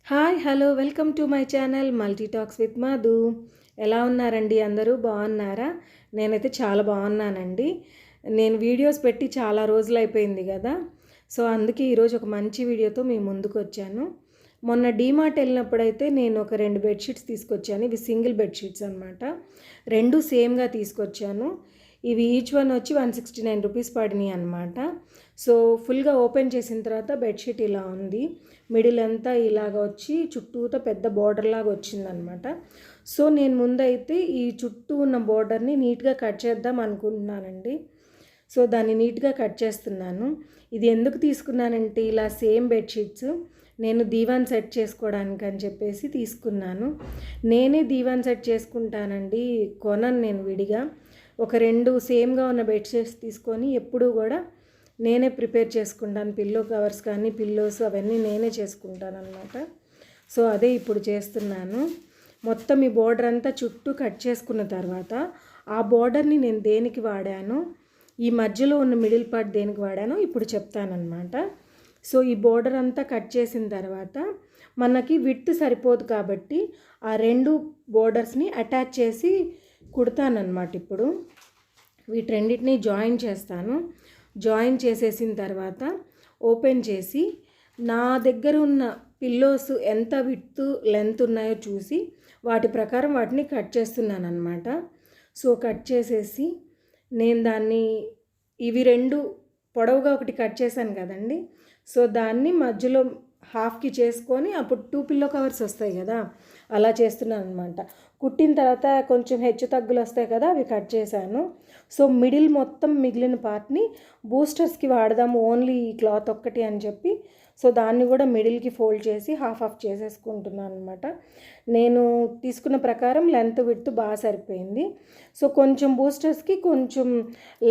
Hi hello welcome to my channel multi talks with Madhu. ఎలా ఉన్నారండి? అందరూ బాగున్నారా? నేనైతే చాలా బాగున్నానండి. నేను వీడియోస్ పెట్టి చాలా రోజులు అయిపోయింది కదా, సో అందుకే ఈరోజు ఒక మంచి వీడియోతో మీ ముందుకు వచ్చాను. మొన్న డీమార్ట్ వెళ్ళినప్పుడైతే నేను ఒక 2 బెడ్షీట్స్ తీసుకొచ్చాను. ఇవి సింగిల్ బెడ్షీట్స్ అనమాట. 2 సేమ్గా తీసుకొచ్చాను. ఇవి ఈచ్ వన్ వచ్చి 169 రూపీస్ పడినాయి అనమాట. సో ఫుల్గా ఓపెన్ చేసిన తర్వాత బెడ్షీట్ ఇలా ఉంది. మిడిల్ అంతా ఇలాగ వచ్చి చుట్టూతో పెద్ద బార్డర్ లాగా వచ్చిందనమాట. సో నేను ముందైతే ఈ చుట్టూ ఉన్న బార్డర్ని నీట్గా కట్ చేద్దాం అనుకుంటున్నానండి. సో దాన్ని నీట్గా కట్ చేస్తున్నాను. ఇది ఎందుకు తీసుకున్నానంటే ఇలా సేమ్ బెడ్షీట్స్ నేను దీవాన్ సెట్ చేసుకోవడానికి అని చెప్పేసి తీసుకున్నాను. నేనే దీవాన్ సెట్ చేసుకుంటానండి, కొనను నేను విడిగా. ఒక 2 సేమ్గా ఉన్న బెడ్షీట్స్ తీసుకొని ఎప్పుడూ కూడా నేనే ప్రిపేర్ చేసుకుంటాను. పిల్లో కవర్స్ కానీ పిల్లోస్ అవన్నీ నేనే చేసుకుంటాను అనమాట. సో అదే ఇప్పుడు చేస్తున్నాను. మొత్తం ఈ బోర్డర్ అంతా చుట్టూ కట్ చేసుకున్న తర్వాత ఆ బోర్డర్ని నేను దేనికి వాడాను, ఈ మధ్యలో ఉన్న మిడిల్ పార్ట్ దేనికి వాడానో ఇప్పుడు చెప్తానమాట. సో ఈ బోర్డర్ అంతా కట్ చేసిన తర్వాత మనకి విడ్త్ సరిపోదు కాబట్టి ఆ 2 బోర్డర్స్ని అటాచ్ చేసి కుడతానమాట. ఇప్పుడు వీటన్నిటిని జాయిన్ చేస్తాను. జాయిన్ చేసేసిన తర్వాత ఓపెన్ చేసి నా దగ్గర ఉన్న పిల్లోస్ ఎంత విడ్త్ లెంత్ ఉన్నాయో చూసి వాటి ప్రకారం వాటిని కట్ చేస్తున్నాను అనమాట. సో కట్ చేసేసి నేను దాన్ని ఇవి 2 పొడవుగా ఒకటి కట్ చేశాను కదండి. సో దాన్ని మధ్యలో హాఫ్కి చేసుకొని అప్పుడు 2 పిల్లో కవర్స్ వస్తాయి కదా, అలా చేస్తున్నాను అనమాట. కుట్టిన తర్వాత కొంచెం హెచ్చు తగ్గులు వస్తాయి కదా, అవి కట్ చేశాను. సో మిడిల్ మొత్తం మిగిలిన పార్ట్ని బూస్టర్స్కి వాడదాము, ఓన్లీ ఈ క్లాత్ ఒక్కటి అని చెప్పి సో దాన్ని కూడా మిడిల్కి ఫోల్డ్ చేసి హాఫ్ చేసేసుకుంటున్నాను అనమాట. నేను తీసుకున్న ప్రకారం లెంత్ విడ్త్ బాగా సరిపోయింది. సో కొంచెం బూస్టర్స్కి కొంచెం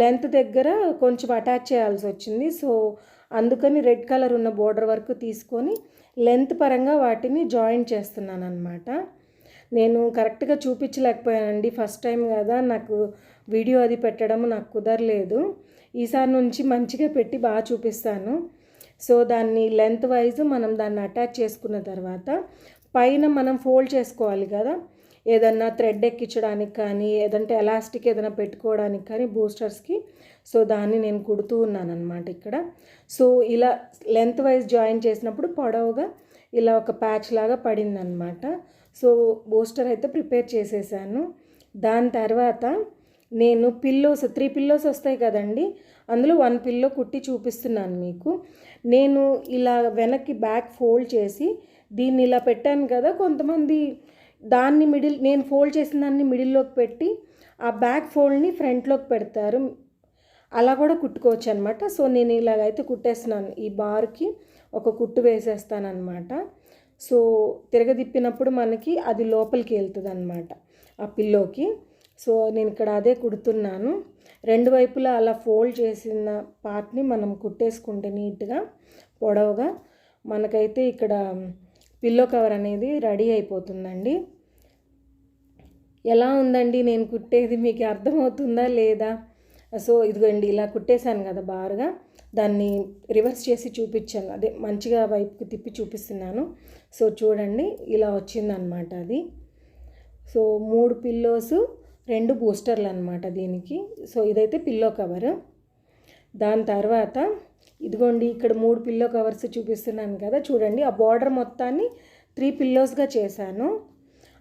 లెంత్ దగ్గర కొంచెం అటాచ్ చేయాల్సి వచ్చింది. సో అందుకని రెడ్ కలర్ ఉన్న బోర్డర్ వరకు తీసుకొని లెంత్ పరంగా వాటిని జాయిన్ చేస్తున్నాను అనమాట. నేను కరెక్ట్గా చూపించలేకపోయానండి, ఫస్ట్ టైం కదా, నాకు వీడియో అది పెట్టడం నాకు కుదరలేదు. ఈసారి నుంచి మంచిగా పెట్టి బాగా చూపిస్తాను. సో దాన్ని లెంత్ వైజ్ మనం దాన్ని అటాచ్ చేసుకున్న తర్వాత పైన మనం ఫోల్డ్ చేసుకోవాలి కదా, ఏదన్నా థ్రెడ్ ఎక్కించడానికి కానీ ఏదంటే ఎలాస్టిక్ ఏదైనా పెట్టుకోవడానికి కానీ బూస్టర్స్కి. సో దాన్ని నేను కుడుతూ ఉన్నాను అనమాట ఇక్కడ. సో ఇలా లెంత్ వైజ్ జాయిన్ చేసినప్పుడు పొడవుగా ఇలా ఒక ప్యాచ్ లాగా పడిందనమాట. సో బూస్టర్ అయితే ప్రిపేర్ చేసేసాను. దాని తర్వాత నేను పిల్లోస్ 3 పిల్లోస్ వస్తాయి కదండి, అందులో 1 పిల్లో కుట్టి చూపిస్తున్నాను మీకు. నేను ఇలా వెనక్కి బ్యాక్ ఫోల్డ్ చేసి దీన్ని ఇలా పెట్టాను కదా, కొంతమంది దాన్ని నేను ఫోల్డ్ చేసిన దాన్ని మిడిల్లోకి పెట్టి ఆ బ్యాక్ ఫోల్డ్ని ఫ్రంట్లోకి పెడతారు, అలా కూడా కుట్టుకోవచ్చు అనమాట. సో నేను ఇలాగైతే కుట్టేస్తున్నాను. ఈ బార్కి ఒక కుట్టు వేసేస్తానమాట. సో తిరగదిప్పినప్పుడు మనకి అది లోపలికి వెళ్తుంది అనమాట ఆ పిల్లోకి. సో నేను ఇక్కడ అదే కుడుతున్నాను. 2 వైపులా అలా ఫోల్డ్ చేసిన పార్ట్ని మనం కుట్టేసుకుంటే నీట్గా పొడవుగా మనకైతే ఇక్కడ పిల్లో కవర్ అనేది రెడీ అయిపోతుందండి. ఎలా ఉందండి నేను కుట్టేది, మీకు అర్థమవుతుందా లేదా? సో ఇదిగోండి ఇలా కుట్టేశాను కదా బారుగా, దాన్ని రివర్స్ చేసి చూపించాను, అదే మంచిగా వైపుకి తిప్పి చూపిస్తున్నాను. సో చూడండి ఇలా వచ్చిందనమాట అది. సో 3 పిల్లోస్ 2 బూస్టర్లు అనమాట దీనికి. సో ఇదైతే పిల్లో కవర్. దాని తర్వాత ఇదిగోండి ఇక్కడ 3 పిల్లో కవర్స్ చూపిస్తున్నాను కదా, చూడండి ఆ బార్డర్ మొత్తాన్ని 3 పిల్లోస్గా చేశాను.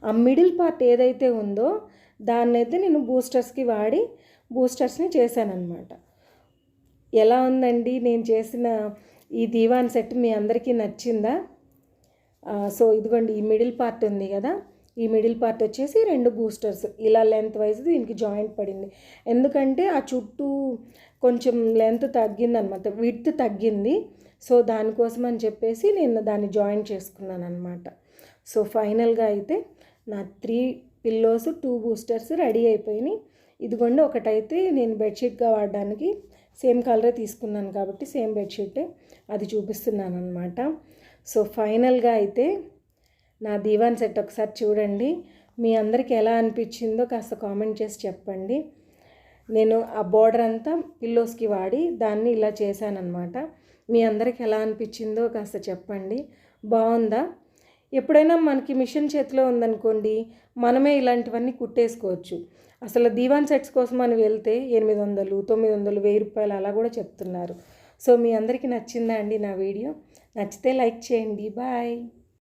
ఆ మిడిల్ పార్ట్ ఏదైతే ఉందో దాన్నైతే నేను బూస్టర్స్కి వాడి బూస్టర్స్ని చేశానన్నమాట. ఎలా ఉందండి నేను చేసిన ఈ దీవాన్ సెట్, మీ అందరికీ నచ్చిందా? సో ఇదిగోండి ఈ మిడిల్ పార్ట్ ఉంది కదా, ఈ మిడిల్ పార్ట్ వచ్చేసి 2 బూస్టర్స్ ఇలా లెంత్ వైజ్ దీనికి జాయింట్ పడింది. ఎందుకంటే ఆ చుట్టూ కొంచెం లెంత్ తగ్గిందనమాట, విడ్త్ తగ్గింది. సో దానికోసం అని చెప్పేసి నేను దాన్ని జాయింట్ చేసుకున్నాను అనమాట. సో ఫైనల్గా అయితే నా 3 పిల్లోస్ 2 బూస్టర్స్ రెడీ అయిపోయినాయి. ఇదిగోండి ఒకటైతే నేను బెడ్షీట్గా వాడడానికి సేమ్ కలరే తీసుకున్నాను కాబట్టి సేమ్ బెడ్షీటే, అది చూపిస్తున్నాను అనమాట. సో ఫైనల్గా అయితే నా దీవాన్ సెట్ ఒకసారి చూడండి. మీ అందరికీ ఎలా అనిపించిందో కాస్త కామెంట్ చేసి చెప్పండి. నేను ఆ బోర్డర్ అంతా పిల్లోస్కి వాడి దాన్ని ఇలా చేశానన్నమాట. మీ అందరికీ ఎలా అనిపించిందో కాస్త చెప్పండి. బాగుందా? ఎప్పుడైనా మనకి మిషన్ చేతిలో ఉందనుకోండి, మనమే ఇలాంటివన్నీ కుట్టేసుకోవచ్చు. అసలు దీవాన్ సెట్స్ కోసం అని వెళ్తే 800, 900, ₹1000 అలా కూడా చెప్తున్నారు. సో మీ అందరికీ నచ్చిందా అండి నా వీడియో? నచ్చితే లైక్ చేయండి. బాయ్.